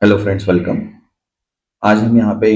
Hello friends, welcome. आज हम यहाँ पे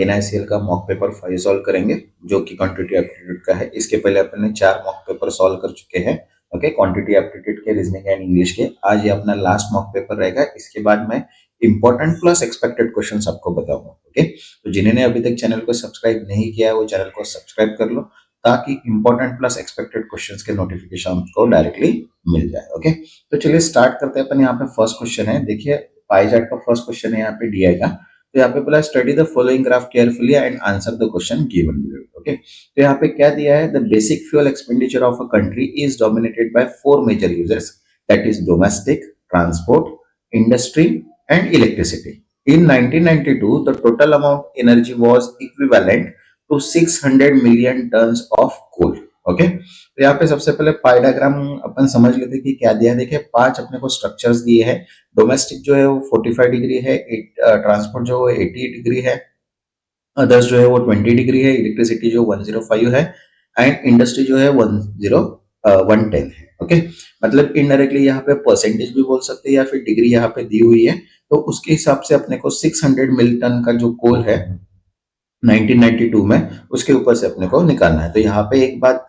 NICL का मॉक पेपर 5 सॉल्व करेंगे, जो कि क्वांटिटी एप्टीट्यूड का है। इसके पहले अपन ने 4 मॉक पेपर सॉल्व कर चुके हैं। ओके, क्वांटिटी एप्टीट्यूड के, रीजनिंग एंड इंग्लिश के। आज ये अपना लास्ट मॉक पेपर रहेगा। इसके बाद मैं इंपॉर्टेंट प्लस एक्सपेक्टेड क्वेश्चन आपको बताऊंगा। ओके, तो जिन्होंने अभी तक चैनल को सब्सक्राइब नहीं किया है वो चैनल को सब्सक्राइब कर लो, ताकि इंपॉर्टेंट प्लस एक्सपेक्टेड क्वेश्चंस के नोटिफिकेशन आपको डायरेक्टली मिल जाए। ओके, तो चलिए स्टार्ट करते हैं। अपन यहाँ पे फर्स्ट क्वेश्चन है, देखिए पाई चार्ट का फर्स्ट क्वेश्चन है यहाँ पे DI का। तो यहाँ पे बोला study the following graph carefully and answer the question given below. Okay, तो यहाँ पे क्या दिया है, the basic fuel expenditure of a country is dominated by 4 major users, that is domestic, transport, industry and electricity. In 1992, the total amount energy was equivalent to 600 million tons of coal. Okay, तो यहाँ पे सबसे पहले पाई diagram अपन समझ लेते कि क्या दिया है। देखिए 5 अपने को स्ट्रक्चर्स दिए हैं। डोमेस्टिक जो है वो 45 डिग्री है, ट्रांसपोर्ट जो है 80 डिग्री है, अदर्स जो है वो 20 डिग्री है, इलेक्ट्रिसिटी जो 105 है, एंड इंडस्ट्री जो है 110 है। ओके, मतलब इनडायरेक्टली यहाँ पे परसेंटेज भी बोल सकते हैं या फिर डिग्री यहाँ पे दी हुई है। तो उसके हिसाब से अपने को 600 मिल टन का जो कोल है 1992 में, उसके ऊपर से अपने को निकालना है। तो यहाँ पे एक बात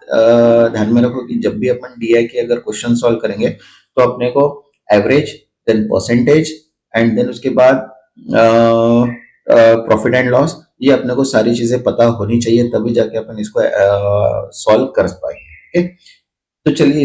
ध्यान में रखो कि जब भी अपन DI के अगर क्वेश्चन सॉल्व करेंगे तो अपने को average, then percentage, and then उसके बाद प्रॉफिट एंड लॉस, ये अपने को सारी चीजें पता होनी चाहिए, तभी जाके अपन इसको सॉल्व कर पाएंगे। ओके, तो चलिए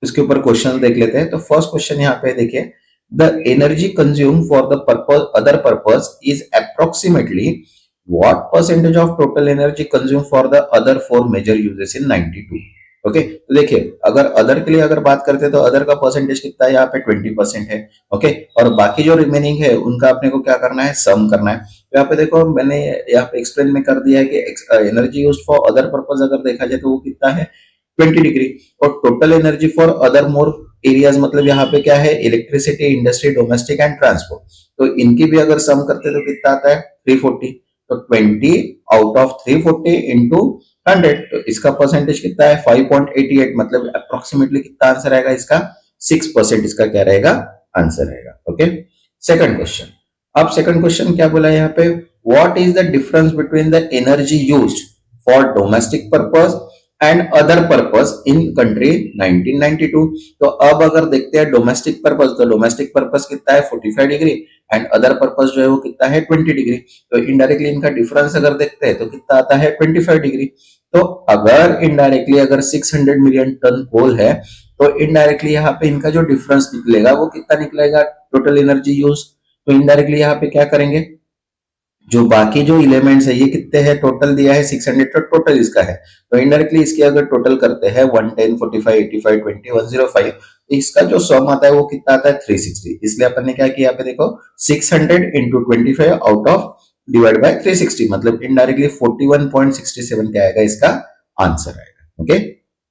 इसके ऊपर क्वेश्चन देख लेते हैं। तो फर्स्ट क्वेश्चन यहाँ पे देखिए, the energy consume for the purpose other purpose is approximately what percentage of total energy consume for the other 4 major uses in 92। Okay, तो देखिए अगर अदर के लिए अगर बात करते हैं तो अदर का परसेंटेज कितना है, यहाँ पे 20% है। ओके, और बाकी जो रिमेनिंग है उनका अपने को क्या करना है, सम करना है। तो यहाँ पे देखो मैंने यहाँ पे एक्सप्लेन में कर दिया है कि energy used for other purpose अगर देखा जाए तो वो कितना है, 20 डिग्री। और total energy for other more areas, मतलब यहाँ पे क्या है, electricity, industry, domestic and transport. तो इनकी भी अगर सम करते तो कितना आता है, 340। तो 20 आउट ऑफ 340 इंटू 100, तो इसका परसेंटेज कितना है, 5.88। मतलब अप्रोक्सीमेटली कितना आंसर आएगा इसका, 6% इसका क्या रहेगा, आंसर रहेगा। Okay, second question. अब सेकंड क्वेश्चन क्या बोला है यहाँ पे, what is the difference between the energy used for domestic purpose and other purpose in country 1992। तो अब अगर देखते हैं डोमेस्टिक पर्पज, तो डोमेस्टिक पर्पज कितना है, 45 डिग्री, एंड अदर पर्पज जो है वो कितना है, 20 डिग्री। तो इनडायरेक्टली इनका डिफरेंस अगर देखते हैं तो कितना आता है, 25 डिग्री। तो अगर इनडायरेक्टली अगर 600 मिलियन टन कोल है, तो इनडायरेक्टली यहाँ पे इनका जो डिफरेंस निकलेगा वो कितना निकलेगा, टोटल एनर्जी यूज। तो इनडायरेक्टली यहाँ पे क्या करेंगे, जो बाकी जो एलिमेंट्स है ये कितने हैं, टोटल दिया है 600, तो टोटल इसका है। तो इनडायरेक्टली इसके अगर टोटल करते हैं 110, 45, 85, 20, 105, इसका जो सम आता है वो कितना आता है, 360। इसलिए अपन ने क्या किया, यहाँ पे देखो 600 into 25 out of divide by 360, मतलब इनडायरेक्टली 41.67 क्या आएगा, इसका आंसर आएगा। Okay,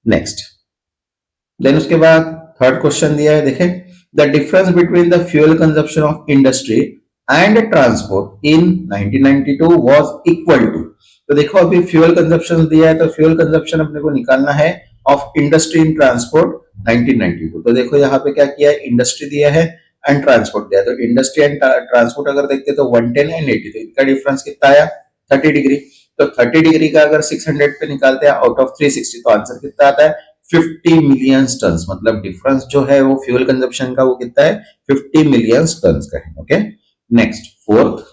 next. देन उसके बाद थर्ड क्वेश्चन दिया है, देखें the difference between the fuel consumption of industry and transport in 1992 was equal to. तो देखो अभी फ्यूल कंजप्शन दिया है, तो फ्यूल कंजप्शन अपने को निकालना है ऑफ इंडस्ट्री इन ट्रांसपोर्ट 1992। तो देखो यहाँ पे क्या किया है, इंडस्ट्री दिया है एंड ट्रांसपोर्ट दिया है। तो इंडस्ट्री एंड ट्रांसपोर्ट अगर देखते हैं तो 110 एंड 80, तो इनका डिफरेंस कितना आया, 30 डिग्री। तो 30 डिग्री का अगर 600 पे निकालते हैं आउट ऑफ 360, तो आंसर कितना आता है, 50 मिलियन टन। मतलब डिफरेंस जो है वो फ्यूल कंजप्शन का वो कितना है, 50 मिलियन टन का है। Okay, next fourth.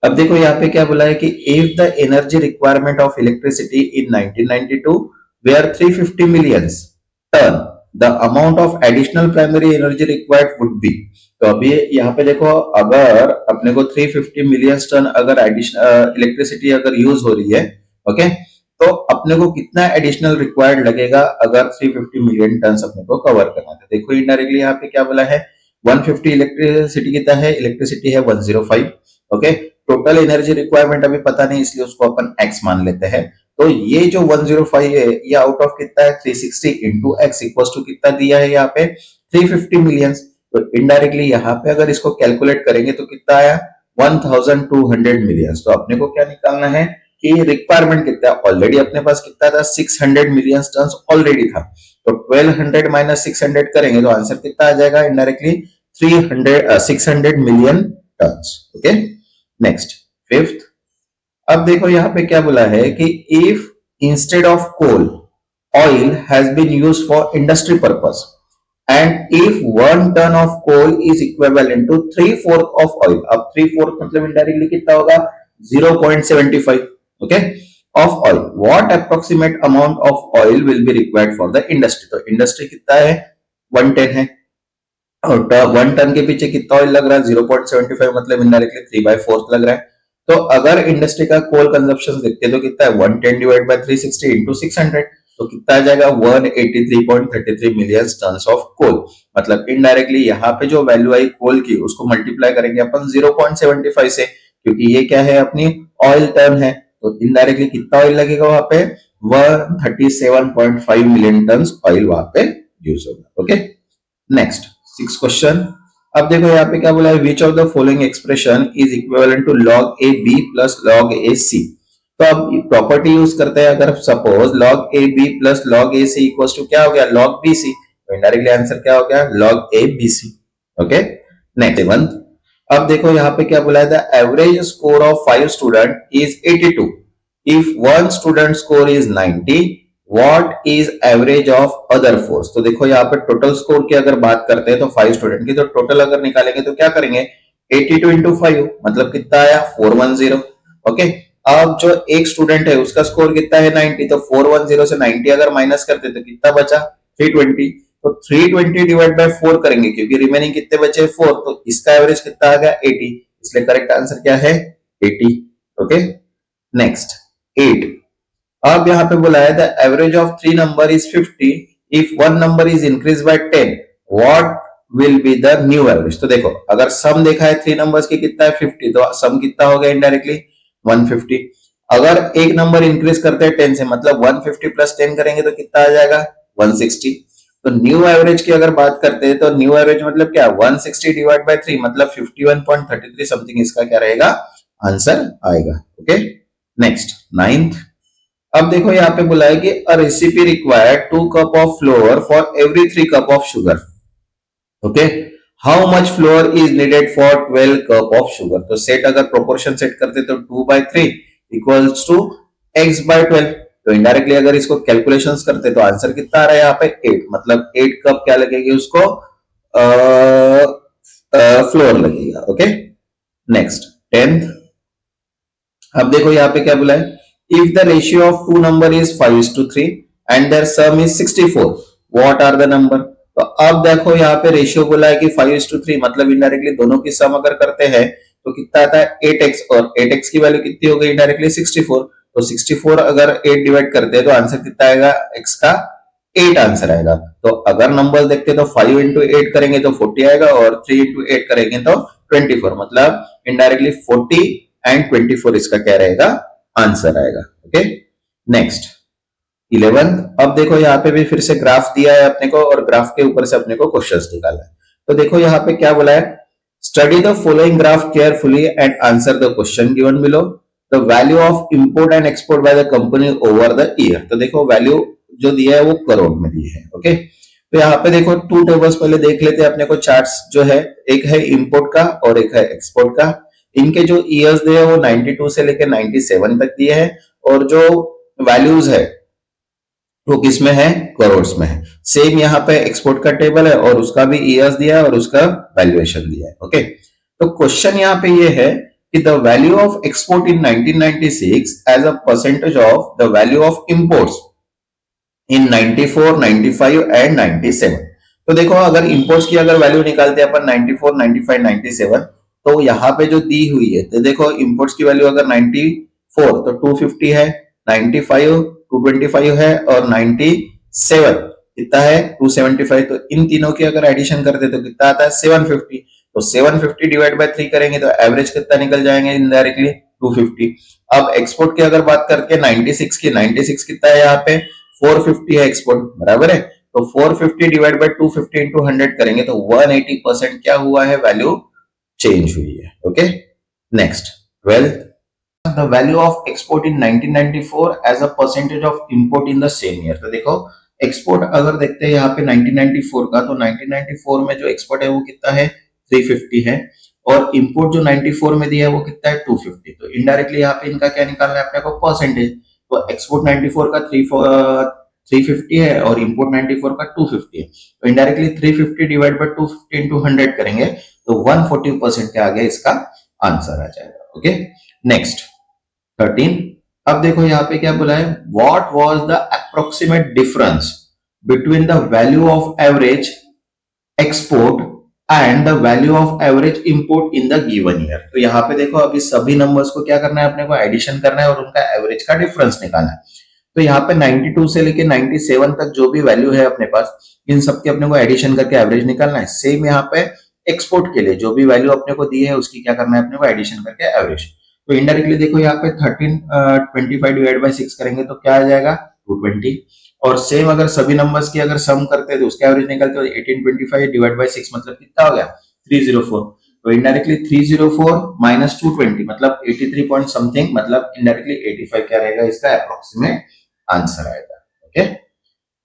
अब देखो यहाँ पे क्या बोला है कि if the energy requirement of electricity in 1992 were 350 million ton, the amount of additional primary energy required would be. तो अभी यहाँ पे देखो अगर अपने को 350 मिलियन टन अगर एडिशनल इलेक्ट्रिसिटी अगर यूज हो रही है, ओके, तो अपने को कितना एडिशनल रिक्वायर्ड लगेगा अगर 350 मिलियन टन अपने को कवर करना है। देखो इनडायरेक्टली यहाँ पे क्या बोला है, 150 इलेक्ट्रिसिटी कितना है, इलेक्ट्रिसिटी है 105। ओके, टोटल एनर्जी रिक्वायरमेंट अभी पता नहीं, इसलिए उसको अपन x मान लेते हैं। तो ये जो 105 है ये आउट ऑफ कितना है, 360 इंटू एक्स इक्वल टू कितना दिया है यहाँ पे, 350 मिलियन। तो इनडायरेक्टली यहाँ पे अगर इसको कैलकुलेट करेंगे तो कितना आया, 1200 मिलियन। तो अपने को क्या निकालना है कि रिक्वायरमेंट कितना है, ऑलरेडी अपने पास कितना था, 600 मिलियन टन ऑलरेडी था। तो 1200 माइनस 600 करेंगे तो आंसर कितना आ जाएगा, indirectly 600 million tons. Okay, next fifth. अब देखो यहाँ पे क्या बोला है कि if instead of coal oil has been used for industry purpose and if 1 ton of coal is equivalent to 3/4 of oil। अब 3/4 मतलब इनडायरेक्टली कितना होगा 0.75, okay, of oil, what approximate amount of oil will be required for the industry। तो industry कितना है 110 है और 1 ton के पीछे कितना ऑयल लग रहा है 0.75 मतलब इनडायरेक्टली 3/4 लग रहा है। तो अगर इंडस्ट्री का कोल कंजप्शन देखते हैं तो कितना है 110 डिवाइड बाय 360 इंटू 600, तो कितना आ जाएगा 183.33 मिलियन टन्स ऑफ कोल। मतलब इनडायरेक्टली यहाँ पे जो वैल्यू आई कोल की उसको मल्टीप्लाई करेंगे अपन 0.75 से, क्योंकि ये क्या है अपनी ऑयल टर्न है, तो इनडायरेक्टली कितना ऑयल लगेगा वहां पे 137.5 मिलियन टन ऑयल वहां पे यूज होगा। Okay, next six question. अब देखो यहाँ पे क्या बोला है which of the following expression is equivalent to log a b plus log a c। तो अब प्रॉपर्टी यूज करते हैं, अगर suppose log a b plus log a c equals to क्या हो गया log b c, तो इनडायरेक्टली आंसर क्या हो गया log a b c। Okay, next seventh. अब देखो यहाँ पे क्या बोला है the average score of 5 student is 82 if 1 student score is 90 what is average of other 4। तो देखो यहाँ पे टोटल स्कोर की अगर बात करते हैं तो 5 स्टूडेंट की, तो टोटल अगर निकालेंगे तो क्या करेंगे 82 इंटू 5 मतलब कितना आया 410। ओके, अब जो एक स्टूडेंट है उसका स्कोर कितना है 90, तो 410 से 90 अगर माइनस करते तो कितना बचा 320, तो 320 डिवाइड बाय 4 करेंगे क्योंकि रिमेनिंग कितने बचे 4, तो इसका एवरेज कितना आ गया 80, इसलिए करेक्ट आंसर क्या है 80। Okay, next 8। अब यहाँ पे बोला है the average of 3 number is 50 if 1 number is increase by 10 what will be the new average. तो देखो अगर सम देखा है 3 नंबर्स की कितना है 50, तो सम कितना हो गया इनडायरेक्टली 150। अगर एक नंबर इंक्रीज करते हैं 10 से मतलब 150 प्लस 10 करेंगे तो कितना आ जाएगा 160। तो न्यू एवरेज की अगर बात करते हैं तो न्यू एवरेज मतलब क्या 160 डिवाइड बाय 3 मतलब 51.33 समथिंग इसका क्या रहेगा आंसर आएगा। Okay, next ninth. अब देखो यहाँ पे बोला है कि a recipe required 2 cup of flour for every 3 cup of sugar. Okay, how much flour is needed for 12 cup of sugar. तो सेट अगर प्रोपोर्शन सेट करते तो 2/3 इक्वल्स टू x/12। तो इनडायरेक्टली अगर इसको कैलकुलेशंस करते तो आंसर कितना आ रहा है यहाँ पे 8, मतलब 8 कप क्या लगेगी उसको फ्लोर लगेगा। Okay, next 10th। अब देखो यहाँ पे क्या बोला है if the ratio of two number is 5:3 and their sum is 64 what are the number. तो अब देखो यहाँ पे रेशियो बोला है कि 5:3 मतलब इनडायरेक्टली दोनों की सम अगर करते हैं तो कितना आता है 8x, और 8x की वैल्यू कितनी हो गई इनडायरेक्टली 64, तो 64 अगर 8 डिवाइड करते हैं तो आंसर कितना आएगा x का 8 आंसर आएगा। तो अगर नंबर देखते हैं तो 5 इंटू 8 करेंगे तो 40 आएगा और 3 इंटू 8 करेंगे तो 24, मतलब इनडायरेक्टली 40 एंड 24 इसका क्या रहेगा आंसर आएगा। Okay, next 11th। अब देखो यहाँ पे भी फिर से ग्राफ दिया है अपने को और ग्राफ के ऊपर से अपने को क्वेश्चंस निकालना है। तो देखो यहाँ पे क्या बोला है study the following graph carefully and answer the question given below. The value of import and export by the company over the year. तो देखो वैल्यू जो दिया है वो करोड़ में दी है। ओके, तो यहाँ पे देखो 2 टेबल्स पहले देख लेते हैं अपने को चार्ट्स जो है, एक है इंपोर्ट का और एक है एक्सपोर्ट का। इनके जो ईयर्स दिए वो 92 से लेकर 97 तक दिए हैं और जो वैल्यूज है वो किस में है करोड़ में है। सेम यहाँ पे एक्सपोर्ट का टेबल है और उसका भी ईयर्स दिया है और उसका वैल्यूएशन दिया है। ओके, तो क्वेश्चन यहाँ पे ये है कि the value of export in 1996 as a percentage of the value of imports in 94, 95 and 97। तो देखो अगर इंपोर्ट्स की अगर वैल्यू निकालते हैं अपन 94, 95, 97, तो यहाँ पे जो दी हुई है तो देखो इंपोर्ट्स की वैल्यू अगर 94 तो 250 है, 95 225 है और 97 कितना है 275। तो इन तीनों की अगर एडिशन करते तो कितना आता है 750। तो 750 डिवाइड बाय 3 करेंगे तो एवरेज कितना निकल जाएंगे इनडायरेक्टली 250। अब एक्सपोर्ट की अगर बात करके 96 की, 96 कितना है यहाँ पे 450 है एक्सपोर्ट, बराबर है। तो 450 डिवाइड बाय 250 इंटू 100 करेंगे तो 180% क्या हुआ है वैल्यू चेंज हुई है। Okay, next 12th। the value of export in 1994 as a percentage of import in the same year। तो देखो एक्सपोर्ट अगर देखते हैं यहाँ पे 1994 का, तो 1994 में जो एक्सपोर्ट है वो कितना है 350 है और इंपोर्ट जो 94 में दिया है वो कितना है 250। तो इनडायरेक्टली यहाँ पे इनका क्या निकालना है अपने को परसेंटेज। तो एक्सपोर्ट 94 का 350 है और इंपोर्ट 94 का 250 है। तो इनडायरेक्टली 350 डिवाइड बाय 250 इंटू 100 करेंगे तो 140% के आगे इसका आंसर आ जाएगा। Okay, next 13। अब देखो यहाँ पे क्या बोला है, what was the approximate difference between the value of average export and the value of average import in the given year. तो यहाँ पे देखो अभी सभी नंबर्स को क्या करना है, अपने को एडिशन करना है और उनका एवरेज का डिफरेंस निकालना है। तो यहाँ पे 92 से लेके 97 तक जो भी वैल्यू है अपने पास, इन सबके अपने को एडिशन करके एवरेज निकालना है। सेम यहाँ पे एक्सपोर्ट के लिए जो भी वैल्यू अपने को दी है उसकी क्या करना है अपने को एडिशन करके एवरेज। तो इनडायरेक्टली देखो यहाँ पे 1325 डिवाइड बाय 6 करेंगे तो क्या आ जाएगा 220। और सेम अगर सभी नंबर्स की अगर सम करते हैं तो उसका एवरेज निकलते हो 1825 डिवाइड बाय 6 मतलब कितना हो गया 304। तो इनडायरेक्टली 304 माइनस 220 मतलब 83 पॉइंट समथिंग, मतलब इनडायरेक्टली 85 क्या रहेगा इसका अप्रोक्सीमेट आंसर आएगा। Okay,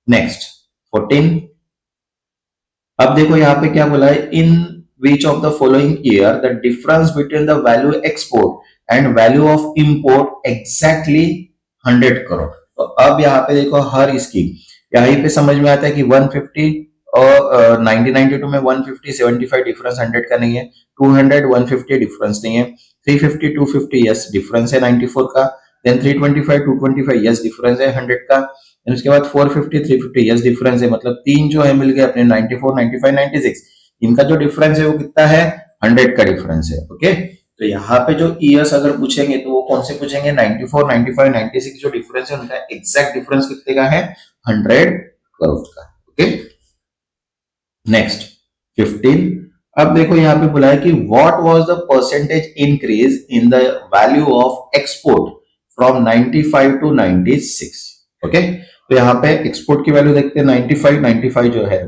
next 14। अब देखो यहाँ पे क्या बोला है, in which of the following year the difference between the value export and value of import exactly 100 crore. तो अब यहाँ पे देखो हर इसकी यहीं पे समझ में आता है कि 150 और 1992 में 150 75 डिफरेंस 100 का नहीं है, 200 150 डिफरेंस नहीं है, 350 250 यस डिफरेंस है 94 का, देन 325 225 यस डिफरेंस है 100 का, उसके बाद 450 350 यस डिफरेंस है, मतलब तीन जो है मिल गए अपने 94 95 96। इनका जो डिफरेंस है वो कितना है 100 का डिफरेंस है। ओके, तो यहाँ पे जो ईयर्स अगर पूछेंगे तो वो कौन से पूछेंगे 94 95 96 जो डिफरेंस है उनका एग्जैक्ट डिफरेंस कितने का है 100 करोड़ का। Okay, next 15। अब देखो यहाँ पे बोला है कि what was the percentage increase in the value of export from 95 to 96। Okay, तो यहाँ पे एक्सपोर्ट की वैल्यू देखते हैं 95 जो है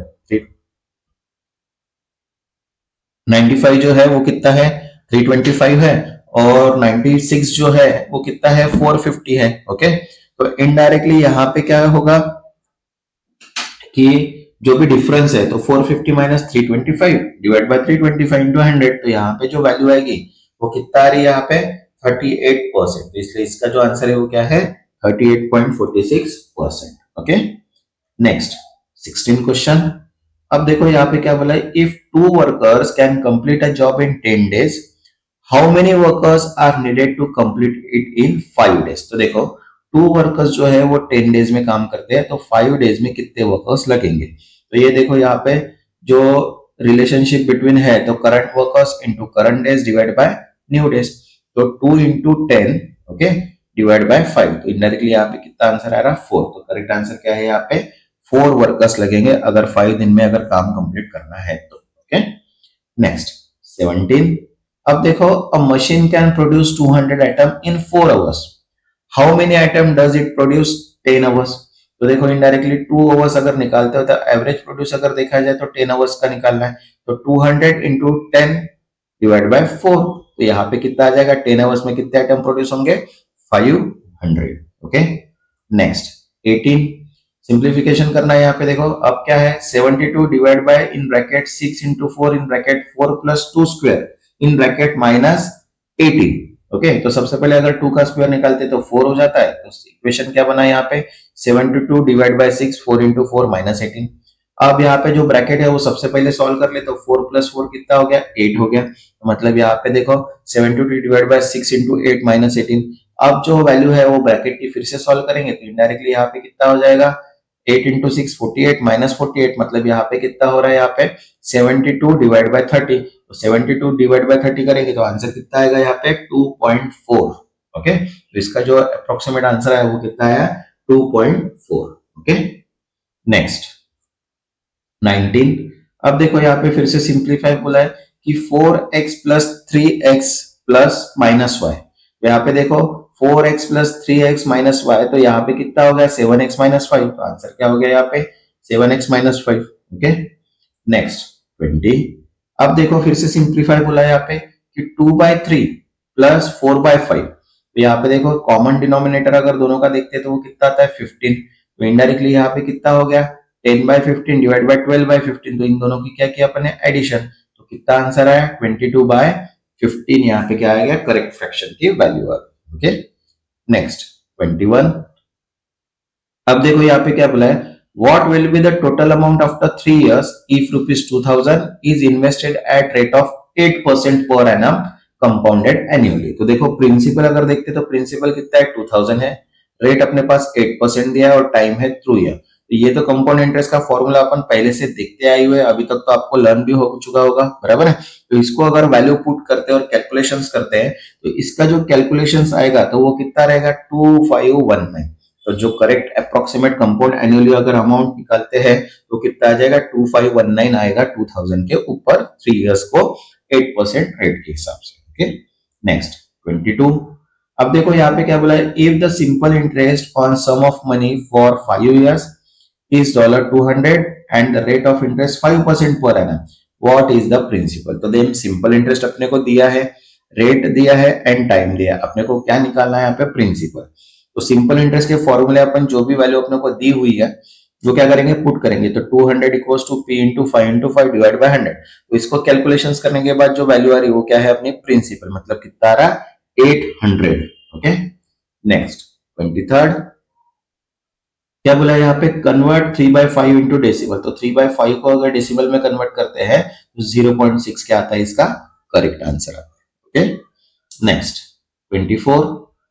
95 जो है वो कितना है 325 है और 96 जो है वो कितना है 450 है। ओके, तो इनडायरेक्टली यहाँ पे क्या होगा कि जो भी डिफरेंस है तो 450 माइनस 325 डिवाइड बाय 325 इंटू 100, तो यहाँ पे जो वैल्यू आएगी वो कितना आ रही है यहाँ पे 38%। तो इसलिए इसका जो आंसर है वो क्या है 38.46%। Okay, next 16 question. अब देखो यहाँ पे क्या बोला है, if 2 workers can complete a job in 10 days how many workers are needed to complete it in 5 days. तो देखो 2 वर्कर्स जो है वो 10 डेज में काम करते हैं तो 5 डेज में कितने वर्कर्स लगेंगे। तो ये देखो यहाँ पे जो रिलेशनशिप बिटवीन है तो current workers into current days divide by new days, तो 2 इंटू 10 ओके डिवाइड बाय 5, तो इनडायरेक्टली यहाँ पे कितना आंसर आ रहा है 4। तो करेक्ट आंसर क्या है यहाँ पे 4 वर्कर्स लगेंगे अगर 5 दिन में अगर काम कंप्लीट करना है तो। Okay, next 17। अब देखो अ machine can produce 200 item in 4 hours how many item does it produce 10 hours. तो देखो इनडायरेक्टली 2 आवर्स अगर निकालते हो तो एवरेज प्रोड्यूस अगर देखा जाए तो 10 आवर्स का निकालना है, तो 200 इंटू 10 डिवाइड बाय 4, तो यहाँ पे कितना आ जाएगा 10 आवर्स में कितने आइटम प्रोड्यूस होंगे 500। Okay, next 18। सिंप्लीफिकेशन करना है यहाँ पे देखो अब क्या है 72 divide by in bracket 6 into 4 in bracket 4 plus 2 square in bracket minus 18। Okay, तो सबसे पहले अगर 2 का स्क्वायर निकालते तो 4 हो जाता है, तो इक्वेशन क्या बना यहाँ पे 72 डिवाइड बाय 6 4 इंटू 4 माइनस 18। अब यहाँ पे जो ब्रैकेट है वो सबसे पहले सॉल्व कर ले तो 4 प्लस 4 कितना हो गया 8 हो गया, तो मतलब यहाँ पे देखो 72 डिवाइड बाय 6 इंटू 8 माइनस 18। अब जो वैल्यू है वो ब्रैकेट की फिर से सॉल्व करेंगे तो इनडायरेक्टली यहाँ पे कितना हो जाएगा 8 इंटू 6 48 माइनस 48, मतलब यहाँ पे कितना हो रहा है यहाँ पे 72 डिवाइड बाय 30, तो 72 डिवाइड बाय 30 करेंगे तो आंसर कितना आएगा यहाँ पे 2.4। ओके, तो इसका जो अप्रोक्सीमेट आंसर है वो कितना आया 2.4। Okay, next 19। अब देखो यहाँ पे फिर से सिंप्लीफाई बोला है कि 4x plus 3x plus minus Y, तो यहाँ पे देखो 4x plus 3x minus Y, तो यहाँ पे कितना हो गया 7x माइनस 5, तो आंसर क्या हो गया यहाँ पे 7x माइनस 5। Okay, next 20। अब देखो फिर से सिंप्लीफाई बोला है यहाँ पे कि 2/3 प्लस 4/5, तो यहाँ पे देखो कॉमन डिनोमिनेटर अगर दोनों का देखते हैं तो वो कितना आता है 15, तो इनडायरेक्टली यहाँ पे कितना हो गया 10/15 डिवाइड बाय 12/15, तो इन दोनों की क्या किया अपने एडिशन, तो कितना आंसर आया 22/15 यहाँ पे क्या आएगा करेक्ट फ्रैक्शन की वैल्यू आ गई। Okay next 21। अब देखो यहाँ पे क्या बोला है what will be the total amount after 3 years if ₹2000 is invested at rate of 8% per annum compounded annually. तो देखो प्रिंसिपल अगर देखते तो प्रिंसिपल कितना है 2000 है, रेट अपने पास 8% दिया है और टाइम है 3 year। तो ये तो कंपाउंड इंटरेस्ट का फॉर्मूला अपन पहले से देखते आए हुए, अभी तक तो आपको लर्न भी हो चुका होगा, बराबर है। तो इसको अगर वैल्यू पुट करते हैं और कैलकुलेशंस करते हैं तो इसका जो कैलकुलेशंस आएगा तो वो कितना रहेगा 2519। तो जो करेक्ट अप्रोक्सीमेट कंपाउंड एनुअली अगर अमाउंट निकालते हैं तो कितना आ जाएगा 2519 आएगा 2000 के ऊपर 3 इयर्स को 8% रेट के हिसाब से। Okay next 22। अब देखो यहाँ पे क्या बोला है if the simple interest on sum of money for 5 years is $200 and the rate of interest 5% per annum, what is the principal। तो देन सिंपल इंटरेस्ट अपने को दिया है, रेट दिया है एंड टाइम दिया है, अपने को क्या निकालना है यहाँ पे प्रिंसिपल। तो सिंपल इंटरेस्ट के फॉर्मूले अपन जो भी वैल्यू अपने को दी हुई है वो क्या करेंगे पुट करेंगे। तो 200 equals to p into 5 divide by 100। तो इसको कैलकुलेशंस करने के बाद जो वैल्यू आ रही है वो क्या है अपनी प्रिंसिपल, मतलब कितना आ रहा 800। Okay next 23। क्या बोला है यहाँ पे कन्वर्ट 3/5 इंटू डेसिमल। तो 3/5 को अगर डेसिमल में कन्वर्ट करते हैं तो 0.6 क्या आता है इसका करेक्ट आंसर आता है। Okay next 24।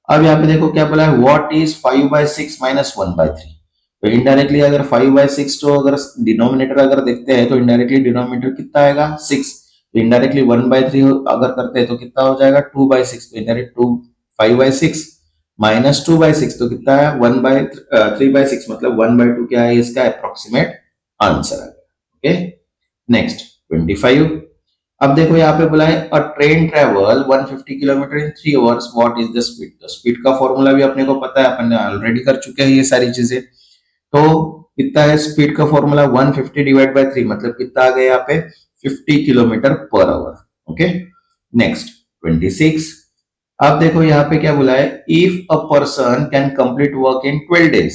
अब यहाँ पे देखो क्या बोला है व्हाट इज 5/6 माइनस 1/3। तो इनडायरेक्टली अगर 5/6 तो अगर डिनोमिनेटर अगर देखते हैं तो इनडायरेक्टली डिनोमिनेटर कितना आएगा 6। तो इनडायरेक्टली 1/3 अगर करते हैं तो कितना हो जाएगा 2/6। तो इनडायरेक्ट 5/6 माइनस 2/6 तो कितना है 3/6 मतलब 1/2 क्या है इसका अप्रोक्सीमेट आंसर आ गया। Okay next 25। अब देखो यहाँ पे बोला है अ train travel 150 kilometre in 3 hours, what is the speed. तो स्पीड का फॉर्मूला भी अपने को पता है, अपन ने ऑलरेडी कर चुके हैं ये सारी चीजें। तो कितना है स्पीड का फॉर्मूला 150 डिवाइड बाय 3 मतलब कितना आ गया यहाँ पे 50 kilometre per hour. Okay next 26। अब देखो यहाँ पे क्या बोला है if a person can complete work in 12 days,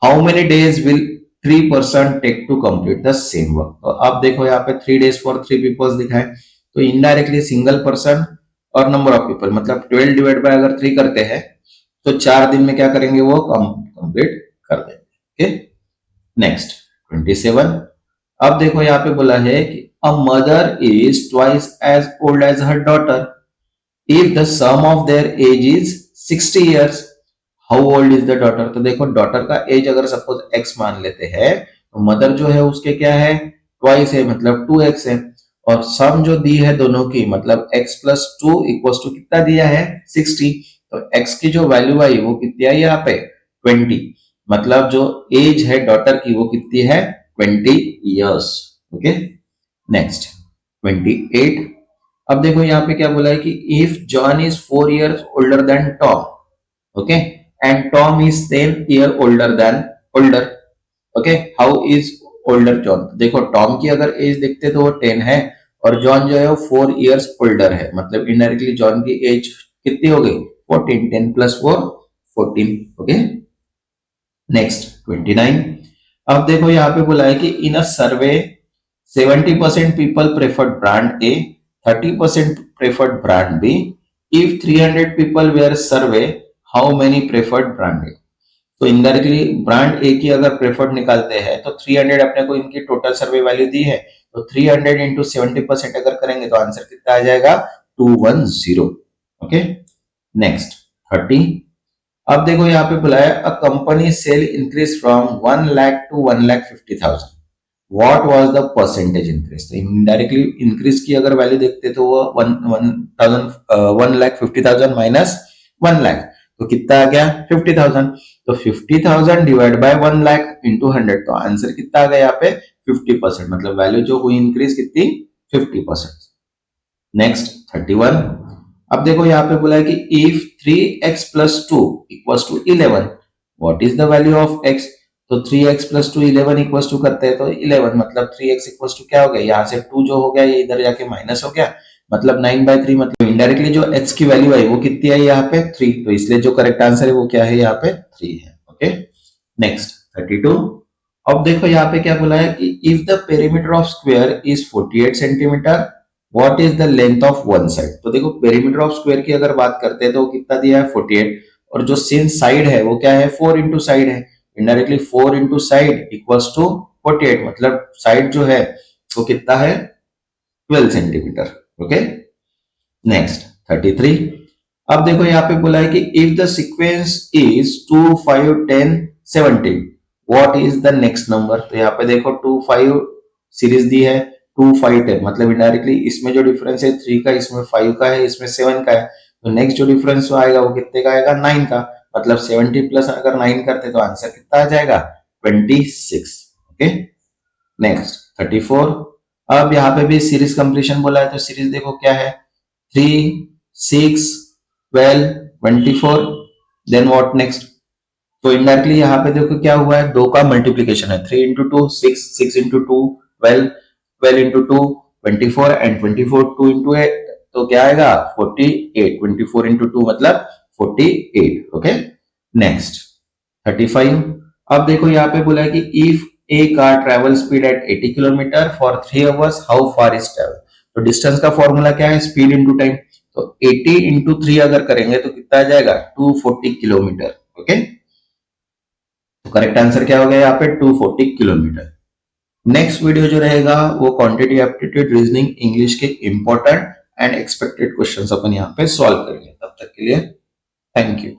how many days will 3 person take to complete the same work. तो अब देखो यहाँ पे 3 days फॉर 3 पीपल्स दिखाए, तो इनडायरेक्टली सिंगल पर्सन और नंबर ऑफ पीपल मतलब 12 डिवाइड बाय अगर 3 करते हैं तो 4 दिन में क्या करेंगे वो कंप्लीट कर देंगे। Okay next 27। अब देखो यहाँ पे बोला है कि a mother is twice as old as her daughter if the sum of their age is 60 years, how old is the daughter. तो देखो डॉटर का एज अगर सपोज x मान लेते हैं तो मदर जो है उसके क्या है ट्वाइस है मतलब 2x है, और सम जो दी है दोनों की मतलब x प्लस 2 इक्वल्स टू कितना दिया है 60। तो x की जो वैल्यू आई वो कितनी आई यहाँ पे 20, मतलब जो एज है डॉटर की वो कितनी है 20 years। Okay next 28। अब देखो यहाँ पे क्या बोला है कि if John is 4 years older than Tom, okay and Tom is 10 year older, okay how is older John. देखो टॉम की अगर एज देखते तो वो 10 है और जॉन जो है वो 4 years older है, मतलब इनडायरेक्टली जॉन की एज कितनी हो गई 14, 10 प्लस 4 14। Okay next 29। अब देखो यहाँ पे बोला है कि इन अ सर्वे 70% people preferred brand A, 30% preferred brand B. If 300 people were surveyed, how many preferred brand A? तो इनडायरेक्टली ब्रांड ए की अगर प्रेफर्ड निकालते हैं तो 300 अपने को इनकी टोटल सर्वे वैल्यू दी है, तो 300 इंटू 70% अगर करेंगे तो आंसर कितना आ जाएगा 210। Okay next 30। अब देखो यहाँ पे बुलाया a company sale increase from 1 lakh to 1,50,000, what was the percentage increase. तो इनडायरेक्टली इंक्रीज की अगर वैल्यू देखते तो वो 1,50,000 माइनस 1 लाख तो कितना आ गया 50,000। तो 50,000 डिवाइड बाय 1 लाख इंटू 100 तो आंसर कितना आ गया यहाँ पे 50%, मतलब वैल्यू जो हुई इंक्रीज कितनी 50%। नेक्स्ट 31। अब देखो यहाँ पे बोला है कि if 3x plus 2 equals to 11, what is the value of x। तो 3x प्लस 2 11 इक्वल्स टू करते हैं तो 11 मतलब 3x इक्वल्स टू क्या हो गया, यहाँ से 2 जो हो गया ये इधर जाके माइनस हो गया मतलब 9/3, मतलब इनडायरेक्टली जो x की वैल्यू आई वो कितनी आई यहाँ पे 3, तो इसलिए जो करेक्ट आंसर है वो क्या है यहाँ पे 3 है। Okay next 32। अब देखो यहाँ पे क्या बोला है कि if the perimeter of square is 48 centimetre, what is the length of one side. तो देखो पेरीमीटर ऑफ स्क्वायर की अगर बात करते हैं तो कितना दिया है 48, और जो सेम साइड है वो क्या है 4 इंटू साइड है, indirectly 4 into side equals to 48, मतलब साइड जो है वो कितना है 12 सेंटीमीटर। Okay, next 33। अब देखो यहाँ पे बोला है कि if the sequence is 2 5 10 17, what is the next number. तो यहाँ पे देखो 2 5 सीरीज दी है, 2 5 10, मतलब इनडायरेक्टली इसमें जो डिफरेंस है 3 का, इसमें 5 का है, इसमें 7 का है, तो नेक्स्ट जो डिफरेंस आएगा वो कितने का आएगा 9 का, मतलब 70 प्लस अगर 9 करते तो आंसर कितना आ जाएगा 26। Okay, next 34। अब यहाँ पे भी सीरीज कंप्लीशन बोला है, तो सीरीज देखो क्या है 3 6 12 24, देन व्हाट नेक्स्ट। तो इनडायरेक्टली यहाँ पे देखो क्या हुआ है, दो का मल्टीप्लीकेशन है, 3 into two 6, 6 into two 12, 12 into two 24, and 24 2 into 8, तो क्या आएगा 48, 24 इंटू टू मतलब 48। Okay, next 35। अब देखो यहाँ पे बोला है कि if A car travel speed at 80 kilometre for 3 hours, how far is travel. तो डिस्टेंस का फॉर्मूला क्या है, स्पीड इंटू टाइम, तो 80 इंटू 3 अगर करेंगे तो कितना आ जाएगा 240 किलोमीटर। ओके, तो करेक्ट आंसर क्या हो गया यहाँ पे 240 किलोमीटर। नेक्स्ट वीडियो जो रहेगा वो क्वांटिटी एप्टीट्यूड रीजनिंग इंग्लिश के इंपॉर्टेंट एंड एक्सपेक्टेड क्वेश्चंस अपन यहाँ पे सॉल्व करेंगे। तब तक के लिए थैंक यू।